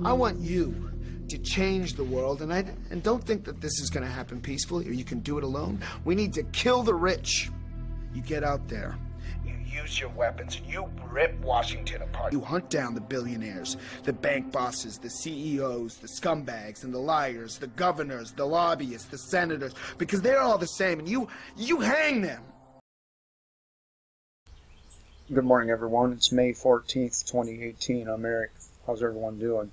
I want you to change the world, and don't think that this is going to happen peacefully or you can do it alone. We need to kill the rich. You get out there, you use your weapons, and you rip Washington apart. You hunt down the billionaires, the bank bosses, the CEOs, the scumbags and the liars, the governors, the lobbyists, the senators, because they're all the same, and you hang them. Good morning, everyone. It's May 14th, 2018. I'm Eric. How's everyone doing?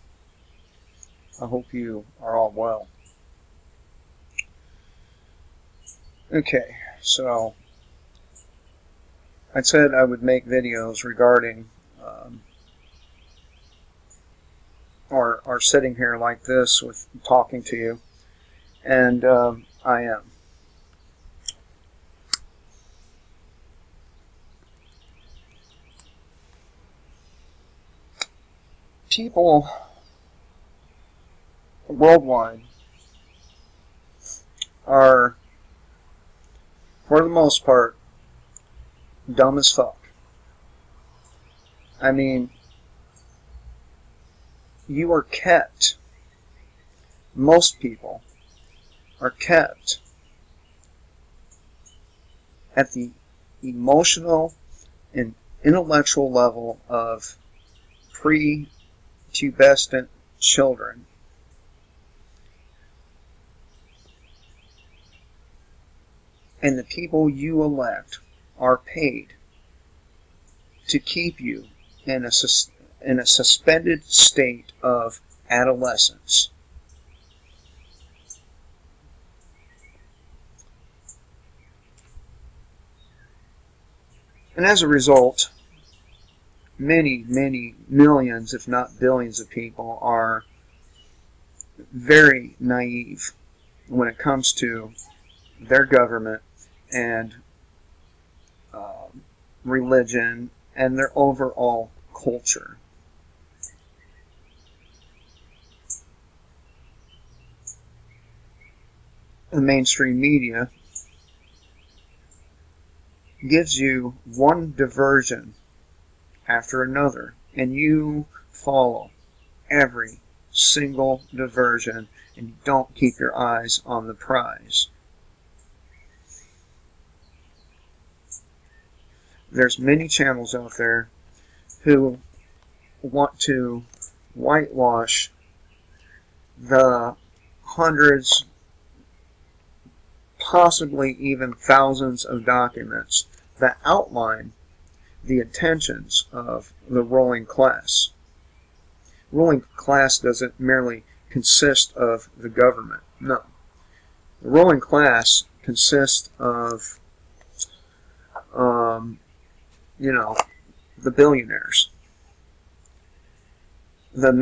I hope you are all well. Okay, so I said I would make videos regarding or sitting here like this with talking to you, and I am. People worldwide are, for the most part, dumb as fuck. I mean, you are kept, most people are kept at the emotional and intellectual level of pre-pubescent children. And the people you elect are paid to keep you in a suspended state of adolescence. And as a result, many, many millions, if not billions of people are very naive when it comes to their government and religion and their overall culture. The mainstream media gives you one diversion after another, and you follow every single diversion, and you don't keep your eyes on the prize. There's many channels out there who want to whitewash the hundreds, possibly even thousands of documents that outline the intentions of the ruling class. Ruling class doesn't merely consist of the government. No. The ruling class consists of the billionaires, the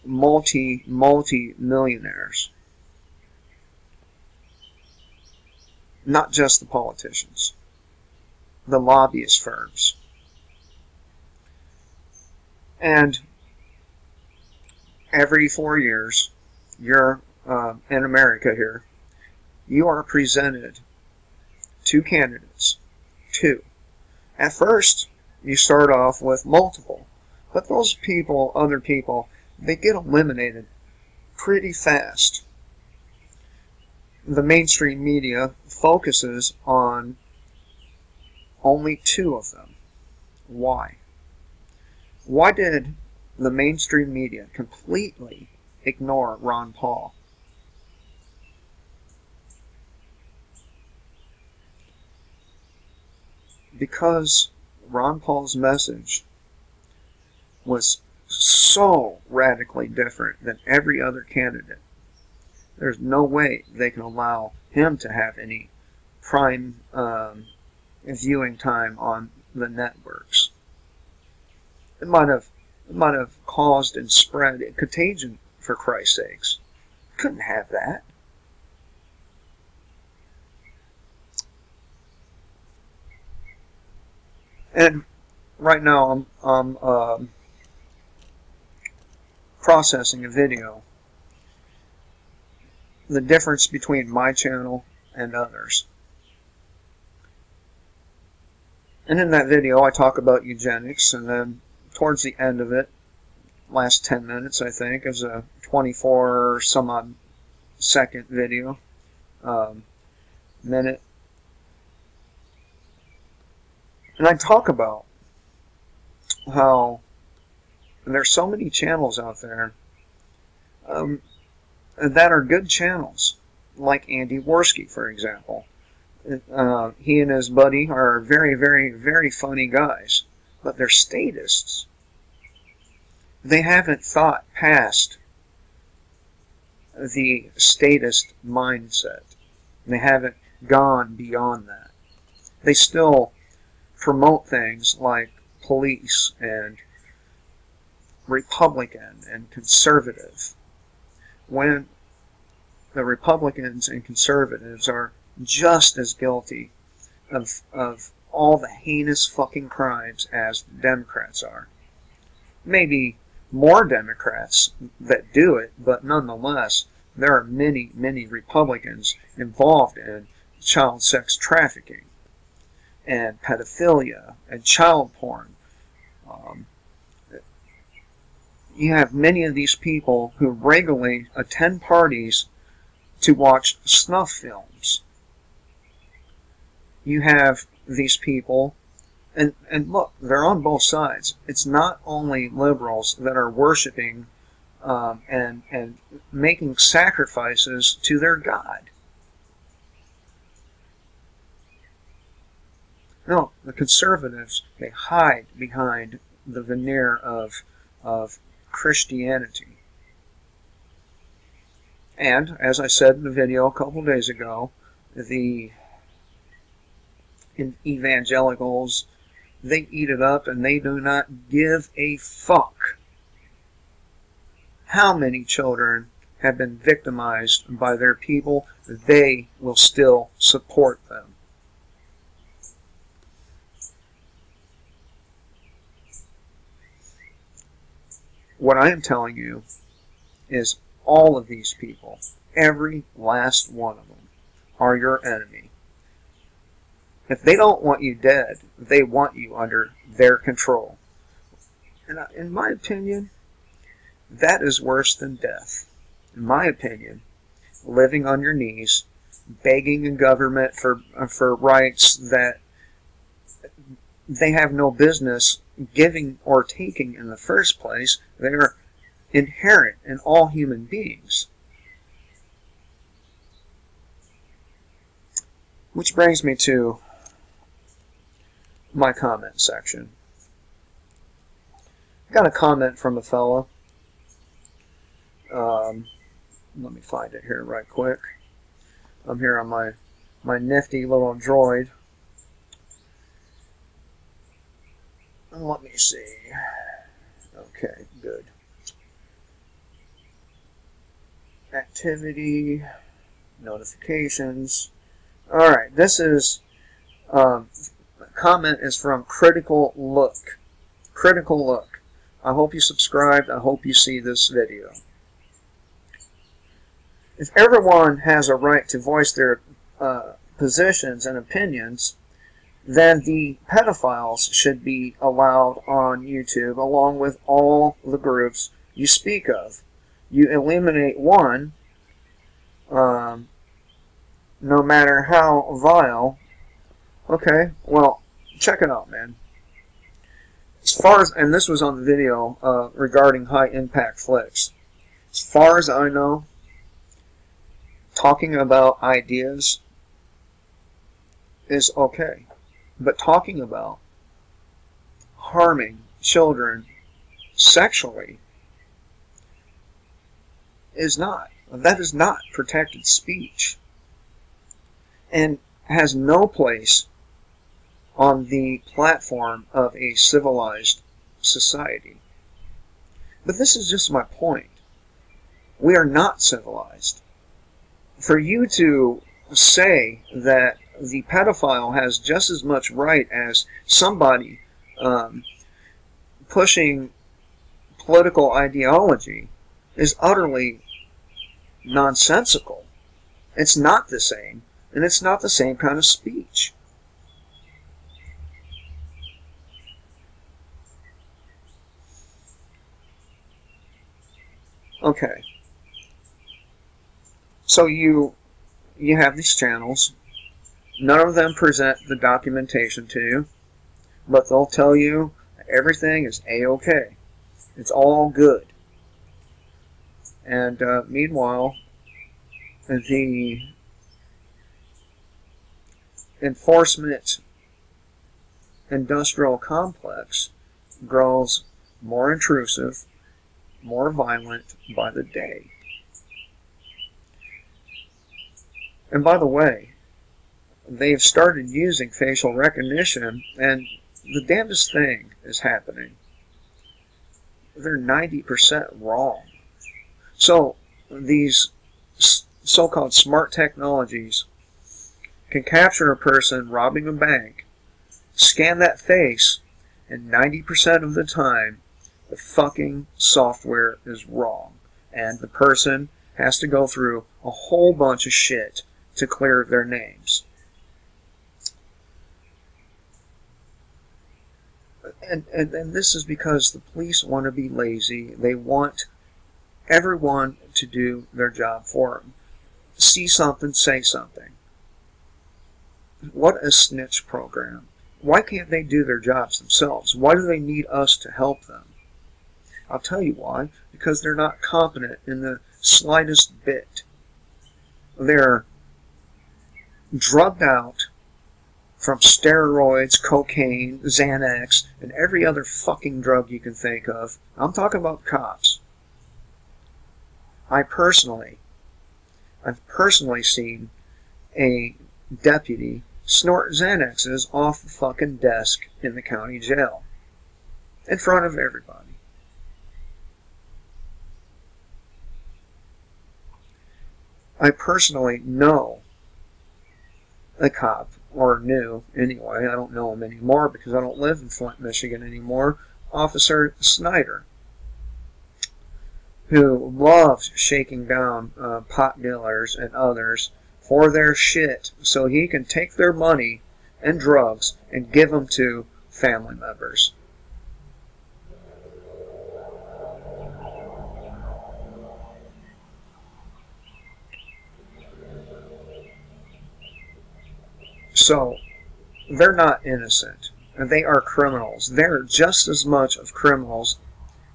multi-millionaires, not just the politicians, the lobbyist firms. And every 4 years, you're in America here, you are presented two candidates. Two. At first, you start off with multiple, but those people, other people, they get eliminated pretty fast. The mainstream media focuses on only two of them. Why? Why did the mainstream media completely ignore Ron Paul? Because Ron Paul's message was so radically different than every other candidate. There's no way they can allow him to have any prime viewing time on the networks. It might have caused and spread a contagion, for Christ's sakes. Couldn't have that. And right now I'm processing a video. The difference between my channel and others. And in that video I talk about eugenics, and then towards the end of it, last 10 minutes, I think, is a 24 some odd second video, minute. And I talk about how there's so many channels out there that are good channels, like Andy Worski, for example. He and his buddy are very, very, very funny guys, but they're statists. They haven't thought past the statist mindset. They haven't gone beyond that. They still promote things like police and Republican and conservative, when the Republicans and conservatives are just as guilty of all the heinous fucking crimes as the Democrats are. Maybe more Democrats that do it, but nonetheless, there are many, many Republicans involved in child sex trafficking and pedophilia and child porn. You have many of these people who regularly attend parties to watch snuff films. You have these people, and look, they're on both sides. It's not only liberals that are worshiping and making sacrifices to their God. No, the conservatives, they hide behind the veneer of Christianity. And, as I said in the video a couple days ago, the evangelicals, they eat it up and they do not give a fuck how many children have been victimized by their people. They will still support them. What I am telling you is all of these people, every last one of them, are your enemy. If they don't want you dead, they want you under their control. And in my opinion, that is worse than death. In my opinion, living on your knees, begging a government for rights that they have no business giving or taking in the first place. They are inherent in all human beings. Which brings me to my comment section. Got a comment from a fella. Let me find it here right quick. I'm here on my nifty little droid. Let me see. Okay, good. Activity, notifications. Alright, this is, comment is from Critical Look. Critical Look. I hope you subscribed. I hope you see this video. If everyone has a right to voice their positions and opinions, then the pedophiles should be allowed on YouTube along with all the groups you speak of. You eliminate one, no matter how vile. Okay, well, check it out, man. As far as, and this was on the video regarding high impact flicks. As far as I know, talking about ideas is okay. But talking about harming children sexually is not. That is not protected speech. And has no place on the platform of a civilized society. But this is just my point. We are not civilized. For you to say that the pedophile has just as much right as somebody pushing political ideology is utterly nonsensical. It's not the same, and it's not the same kind of speech. Okay. So you have these channels. None of them present the documentation to you, but they'll tell you everything is A-okay. It's all good. And meanwhile, the enforcement industrial complex grows more intrusive, more violent by the day. And by the way, they've started using facial recognition, and the damnedest thing is happening. They're 90% wrong. So these so-called smart technologies can capture a person robbing a bank, scan that face, and 90% of the time, the fucking software is wrong. And the person has to go through a whole bunch of shit to clear their names. And this is because the police want to be lazy. They want everyone to do their job for them. See something, say something. What a snitch program. Why can't they do their jobs themselves? Why do they need us to help them? I'll tell you why. Because they're not competent in the slightest bit. They're drugged out from steroids, cocaine, Xanax, and every other fucking drug you can think of. I'm talking about cops. I've personally seen a deputy snort Xanaxes off the fucking desk in the county jail. In front of everybody. I personally know a cop, or knew anyway, I don't know him anymore because I don't live in Flint, Michigan anymore, Officer Snyder, who loves shaking down pot dealers and others for their shit so he can take their money and drugs and give them to family members. So, they're not innocent. They are criminals. They're just as much of criminals,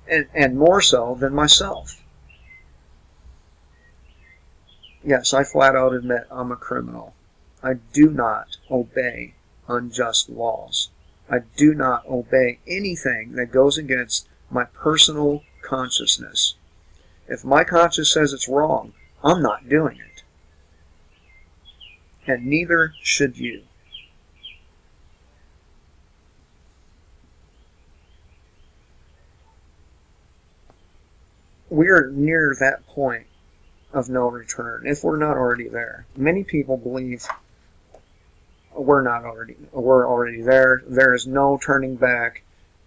and more so than myself. Yes, I flat out admit I'm a criminal. I do not obey unjust laws. I do not obey anything that goes against my personal consciousness. If my conscience says it's wrong, I'm not doing it. And neither should you. We're near that point of no return, if we're not already there. Many people believe we're already there. There is no turning back,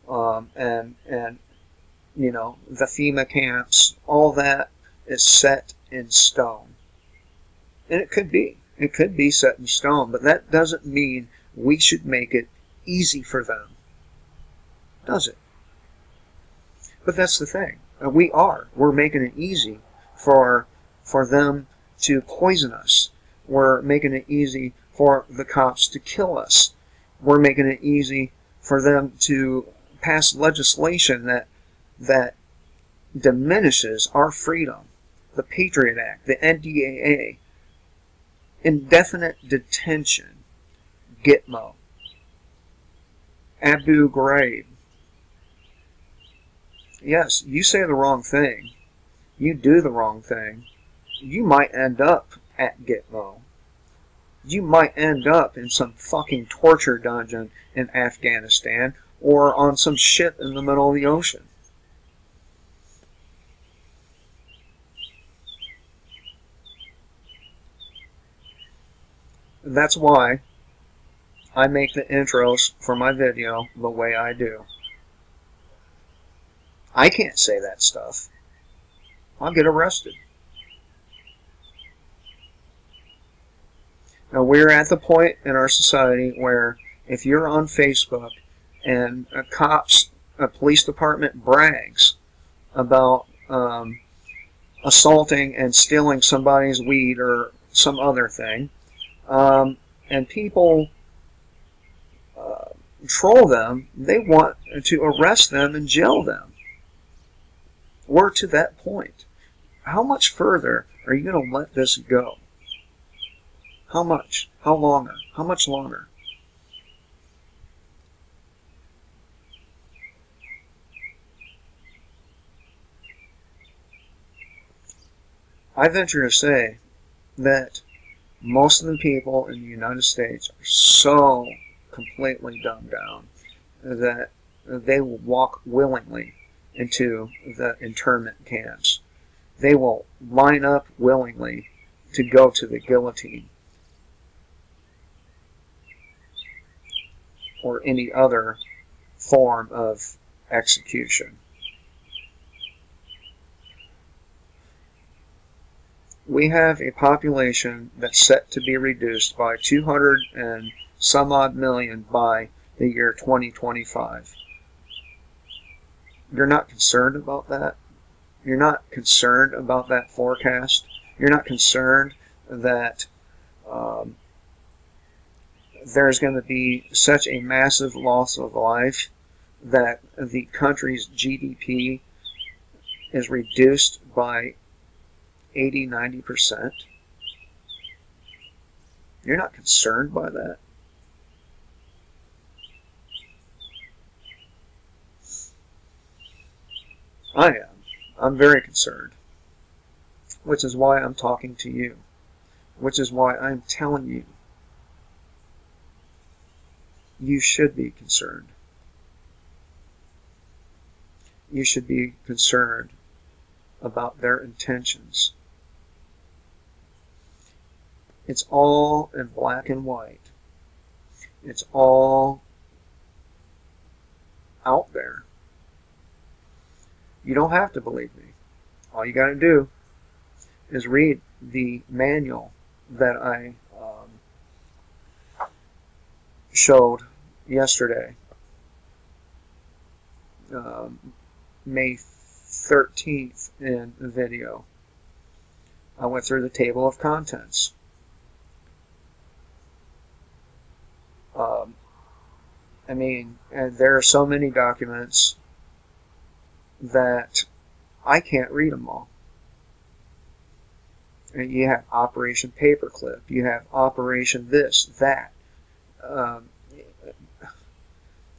and you know, the FEMA camps, all that is set in stone. And it could be. It could be set in stone, but that doesn't mean we should make it easy for them. Does it? But that's the thing. We're making it easy for them to poison us. We're making it easy for the cops to kill us. We're making it easy for them to pass legislation that diminishes our freedom. The Patriot Act, the NDAA, indefinite detention, Gitmo, Abu Ghraib. Yes, you say the wrong thing, you do the wrong thing, you might end up at Gitmo. You might end up in some fucking torture dungeon in Afghanistan or on some ship in the middle of the ocean. That's why I make the intros for my video the way I do. I can't say that stuff. I'll get arrested. Now, we're at the point in our society where if you're on Facebook and a police department brags about assaulting and stealing somebody's weed or some other thing. And people troll them. They want to arrest them and jail them. We're to that point. How much further are you going to let this go? How much? How longer? How much longer? I venture to say that most of the people in the United States are so completely dumbed down that they will walk willingly into the internment camps. They will line up willingly to go to the guillotine or any other form of execution. We have a population that's set to be reduced by 200 and some odd million by the year 2025. You're not concerned about that? You're not concerned about that forecast? You're not concerned that there's going to be such a massive loss of life that the country's GDP is reduced by 80–90%? You're not concerned by that? I am. I'm very concerned. Which is why I'm talking to you. Which is why I'm telling you. You should be concerned. You should be concerned about their intentions. It's all in black and white. It's all out there. You don't have to believe me. All you got to do is read the manual that I showed yesterday, May 13th in the video. I went through the table of contents. I mean, and there are so many documents that I can't read them all. And you have Operation Paperclip. You have Operation this, that. I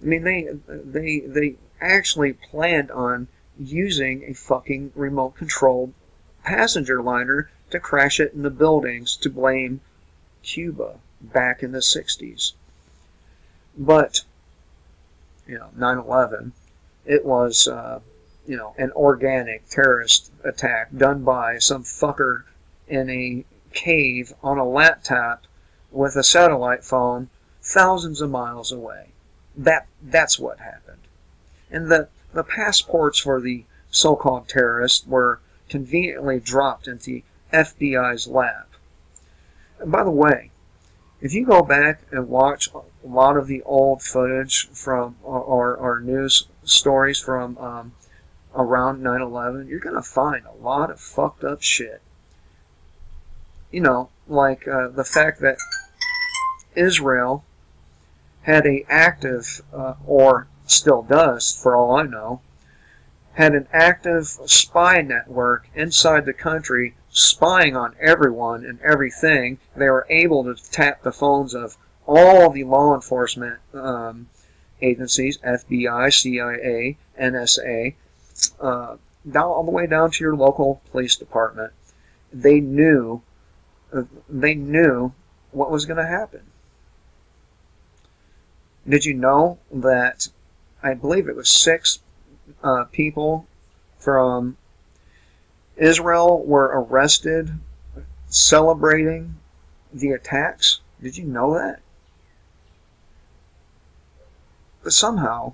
mean, they actually planned on using a fucking remote-controlled passenger liner to crash it in the buildings to blame Cuba back in the 60s. But, 9/11, it was, an organic terrorist attack done by some fucker in a cave on a laptop with a satellite phone thousands of miles away. That's what happened. And the passports for the so-called terrorists were conveniently dropped into the FBI's lap. And by the way, if you go back and watch a lot of the old footage from our news stories from around 9/11, you're going to find a lot of fucked up shit. Like the fact that Israel had an active, or still does for all I know, had an active spy network inside the country spying on everyone and everything. They were able to tap the phones of all the law enforcement agencies, FBI, CIA, NSA, all the way down to your local police department. They knew what was going to happen. Did you know that I believe it was 6 people from Israel were arrested celebrating the attacks? Did you know that? But somehow,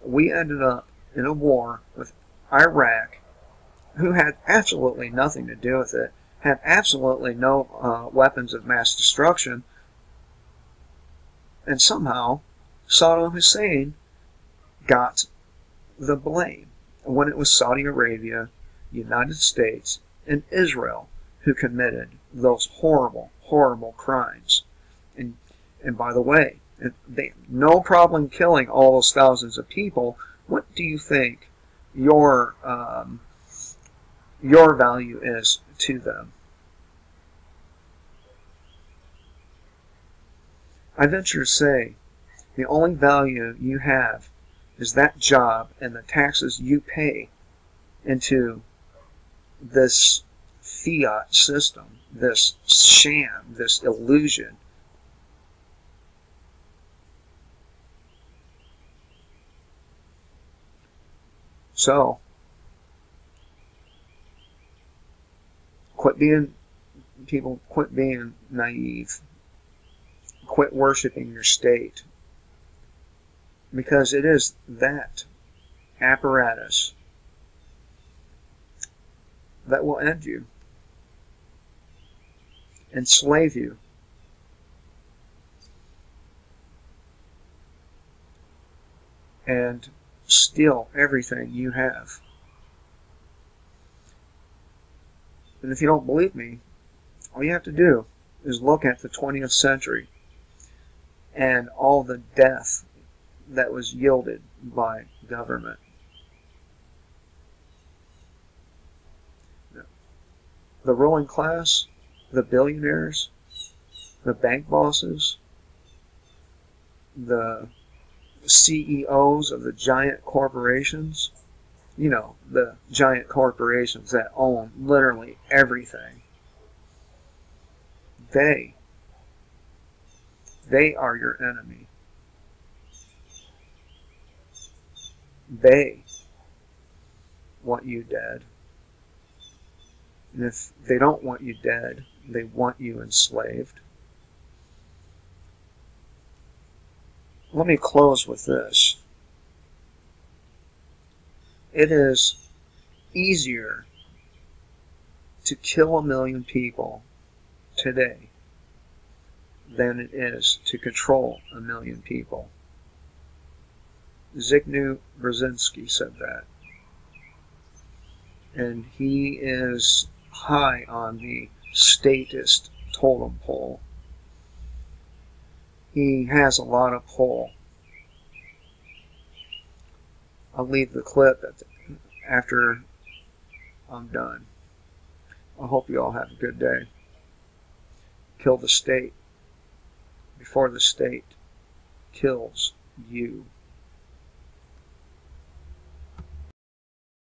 we ended up in a war with Iraq, who had absolutely nothing to do with it, had absolutely no weapons of mass destruction, and somehow Saddam Hussein got the blame. when it was Saudi Arabia, United States, and Israel who committed those horrible, horrible crimes. And by the way, they no problem killing all those thousands of people. What do you think your value is to them? I venture to say the only value you have is that job and the taxes you pay into this fiat system, this sham, this illusion. So, quit being naive. Quit worshiping your state. Because it is that apparatus that will end you, enslave you, and steal everything you have. And if you don't believe me, all you have to do is look at the 20th century and all the death that was yielded by government. The ruling class, the billionaires, the bank bosses, the CEOs of the giant corporations, you know, the giant corporations that own literally everything, they are your enemy. They want you dead. And if they don't want you dead, they want you enslaved. Let me close with this. It is easier to kill 1 million people today than it is to control 1 million people. Zbigniew Brzezinski said that. And he is high on the statist totem pole. He has a lot of pull. I'll leave the clip after I'm done. I hope you all have a good day. Kill the state before the state kills you.